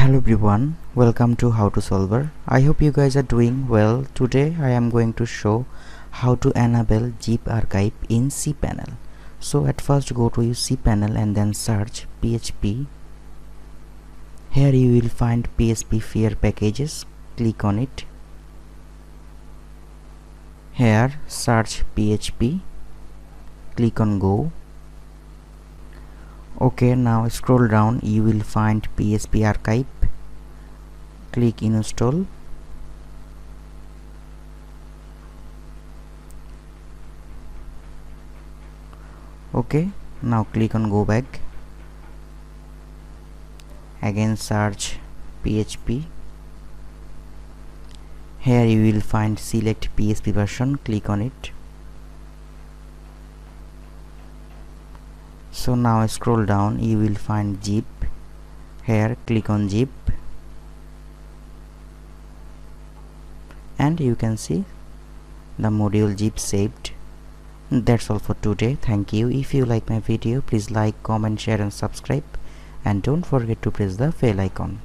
Hello everyone, welcome to How to Solver. I hope you guys are doing well. Today I am going to show how to enable zip archive in cpanel. So at first go to your cpanel and then search PHP. Here you will find PHP fair packages. Click on it. Here search PHP. Click on go. Okay, now scroll down, you will find PHP archive. Click install. Okay, now click on go back. Again search PHP. Here you will find select PHP version. Click on it. So now scroll down, you will find zip. Here click on zip and you can see the module zip saved. That's all for today. Thank you. If you like my video, please like, comment, share and subscribe, and don't forget to press the bell icon.